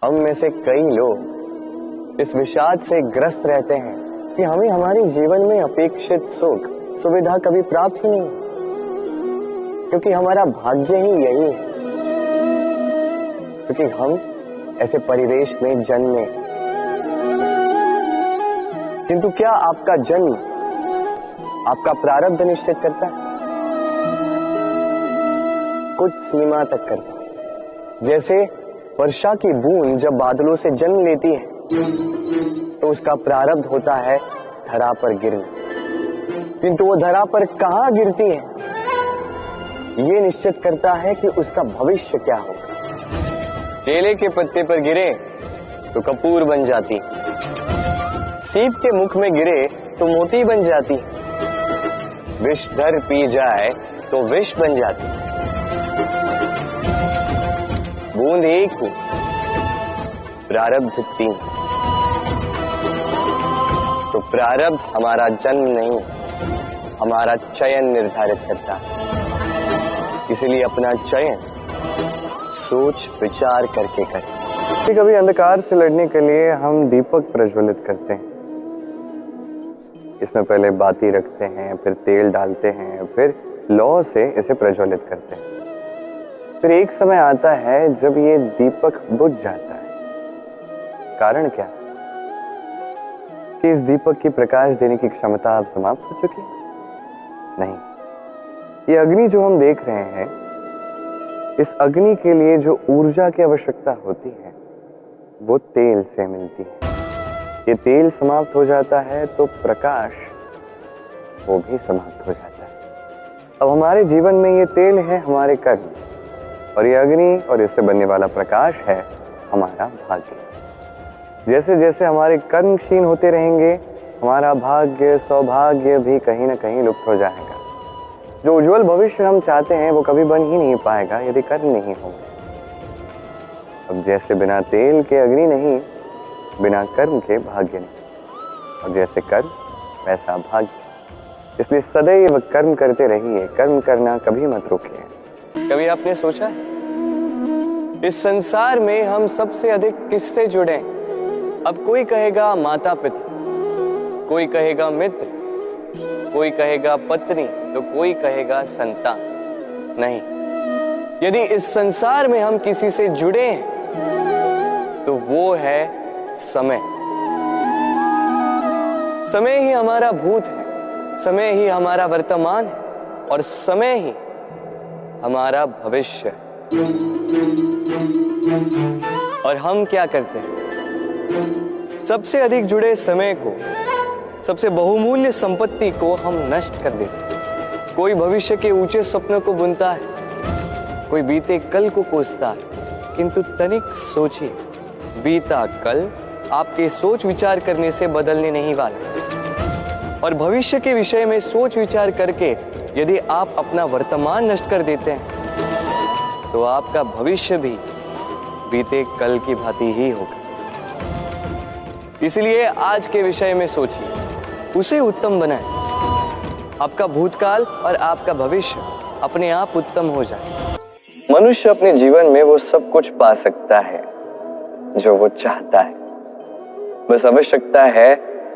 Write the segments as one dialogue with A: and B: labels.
A: हम में से कई लोग इस विषाद से ग्रस्त रहते हैं कि हमें हमारे जीवन में अपेक्षित सुख सुविधा कभी प्राप्त ही नहीं, क्योंकि हमारा भाग्य ही यही है, क्योंकि हम ऐसे परिवेश में जन्मे। किंतु क्या आपका जन्म आपका प्रारब्ध निश्चित करता है? कुछ सीमा तक करता है। जैसे वर्षा की बूंद जब बादलों से जन्म लेती है तो उसका प्रारब्ध होता है धरा पर गिरना, किंतु वो धरा पर कहां गिरती है ये निश्चित करता है कि उसका भविष्य क्या होगा। केले के पत्ते पर गिरे तो कपूर बन जाती, सीप के मुख में गिरे तो मोती बन जाती, विषधर पी जाए तो विष बन जाती। बूंद एक ही, प्रारब्ध तीन। तो प्रारब्ध हमारा जन्म नहीं, हमारा चयन निर्धारित करता है। इसलिए अपना चयन सोच विचार करके करें। कभी अंधकार से लड़ने के लिए हम दीपक प्रज्वलित करते हैं। इसमें पहले बाती रखते हैं, फिर तेल डालते हैं, फिर लौ से इसे प्रज्वलित करते हैं। फिर एक समय आता है जब ये दीपक बुझ जाता है। कारण क्या? कि इस दीपक की प्रकाश देने की क्षमता अब समाप्त हो चुकी है? नहीं, ये अग्नि जो हम देख रहे हैं, इस अग्नि के लिए जो ऊर्जा की आवश्यकता होती है वो तेल से मिलती है। ये तेल समाप्त हो जाता है तो प्रकाश वो भी समाप्त हो जाता है। अब हमारे जीवन में ये तेल है हमारे कर्म, और ये अग्नि और इससे बनने वाला प्रकाश है हमारा भाग्य। जैसे जैसे हमारे कर्म क्षीण होते रहेंगे, हमारा भाग्य सौभाग्य भी कहीं ना कहीं लुप्त हो जाएगा। जो उज्जवल भविष्य हम चाहते हैं वो कभी बन ही नहीं पाएगा यदि कर्म नहीं होंगे। अब जैसे बिना तेल के अग्नि नहीं, बिना कर्म के भाग्य नहीं, और जैसे कर्म वैसा भाग्य। इसलिए सदैव कर्म करते रहिए, कर्म करना कभी मत रोकिए। कभी आपने सोचा इस संसार में हम सबसे अधिक किससे जुड़े? अब कोई कहेगा माता पिता, कोई कहेगा मित्र, कोई कहेगा पत्नी, तो कोई कहेगा संतान। नहीं, यदि इस संसार में हम किसी से जुड़े हैं तो वो है समय। समय ही हमारा भूत है, समय ही हमारा वर्तमान है, और समय ही हमारा भविष्य। और हम क्या करते हैं? सबसे अधिक जुड़े समय को, सबसे बहुमूल्य संपत्ति को हम नष्ट कर देते हैं। कोई भविष्य के ऊंचे सपनों को बुनता है, कोई बीते कल को कोसता है, किंतु तनिक सोचिए, बीता कल आपके सोच विचार करने से बदलने नहीं वाला। और भविष्य के विषय में सोच विचार करके यदि आप अपना वर्तमान नष्ट कर देते हैं तो आपका भविष्य भी बीते कल की भांति ही होगा। इसलिए आज के विषय में सोचिए, उसे उत्तम बनाएं। आपका भूतकाल और आपका भविष्य अपने आप उत्तम हो जाए। मनुष्य अपने जीवन में वो सब कुछ पा सकता है जो वो चाहता है, बस आवश्यकता है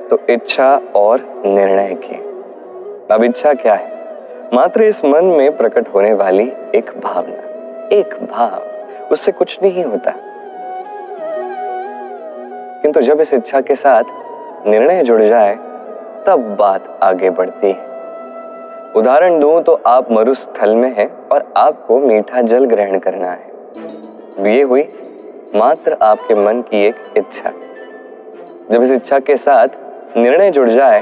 A: तो इच्छा और निर्णय की। अब इच्छा क्या है? मात्र इस मन में प्रकट होने वाली एक भावना, एक भाव, उससे कुछ नहीं होता। किंतु जब इस इच्छा के साथ निर्णय जुड़ जाए तब बात आगे बढ़ती है। उदाहरण दूं तो आप मरुस्थल में हैं और आपको मीठा जल ग्रहण करना है। ये हुई मात्र आपके मन की एक इच्छा। जब इस इच्छा के साथ निर्णय जुड़ जाए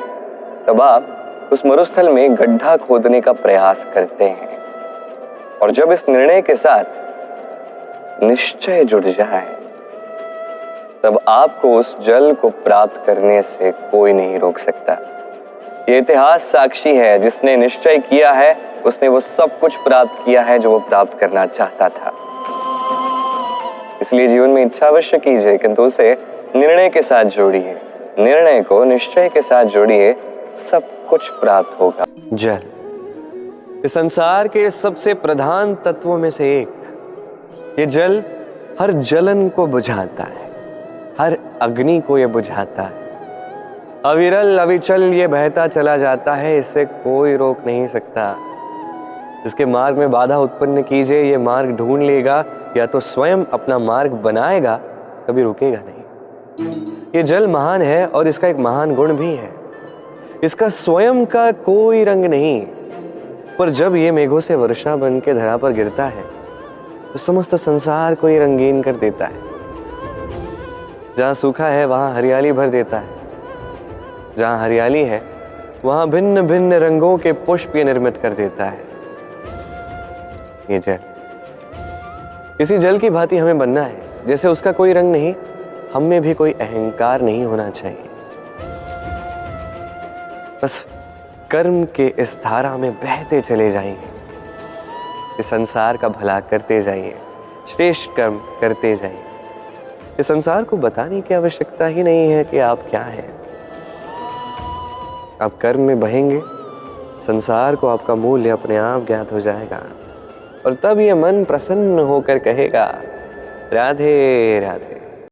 A: तब आप उस मरुस्थल में गड्ढा खोदने का प्रयास करते हैं, और जब इस निर्णय के साथ निश्चय जुड़ जाए तब आपको उस जल को प्राप्त करने से कोई नहीं रोक सकता। ये इतिहास साक्षी है, जिसने निश्चय किया है उसने वो सब कुछ प्राप्त किया है जो वो प्राप्त करना चाहता था। इसलिए जीवन में इच्छा अवश्य कीजिए, किंतु उसे निर्णय के साथ जोड़िए। निर्णय को निश्चय के साथ जोड़िए, सब कुछ प्राप्त होगा। जल इस संसार के सबसे प्रधान तत्वों में से एक। ये जल हर जलन को बुझाता है, हर अग्नि को ये बुझाता है। अविरल अविचल ये बहता चला जाता है, इसे कोई रोक नहीं सकता। इसके मार्ग में बाधा उत्पन्न कीजिए, ये मार्ग ढूंढ लेगा, या तो स्वयं अपना मार्ग बनाएगा, कभी रुकेगा नहीं। ये जल महान है और इसका एक महान गुण भी है, इसका स्वयं का कोई रंग नहीं, पर जब ये मेघों से वर्षा बन के धरा पर गिरता है तो समस्त संसार को ये रंगीन कर देता है। जहां सूखा है वहां हरियाली भर देता है, जहां हरियाली है वहां भिन्न भिन्न रंगों के पुष्प ये निर्मित कर देता है। ये जल, इसी जल की भांति हमें बनना है, जैसे उसका कोई रंग नहीं, हम में भी कोई अहंकार नहीं होना चाहिए। बस कर्म के इस धारा में बहते चले जाइए, इस संसार का भला करते जाइए, श्रेष्ठ कर्म करते जाइए। इस संसार को बताने की आवश्यकता ही नहीं है कि आप क्या हैं। आप कर्म में बहेंगे, संसार को आपका मूल्य अपने आप ज्ञात हो जाएगा, और तब ये मन प्रसन्न होकर कहेगा, राधे राधे।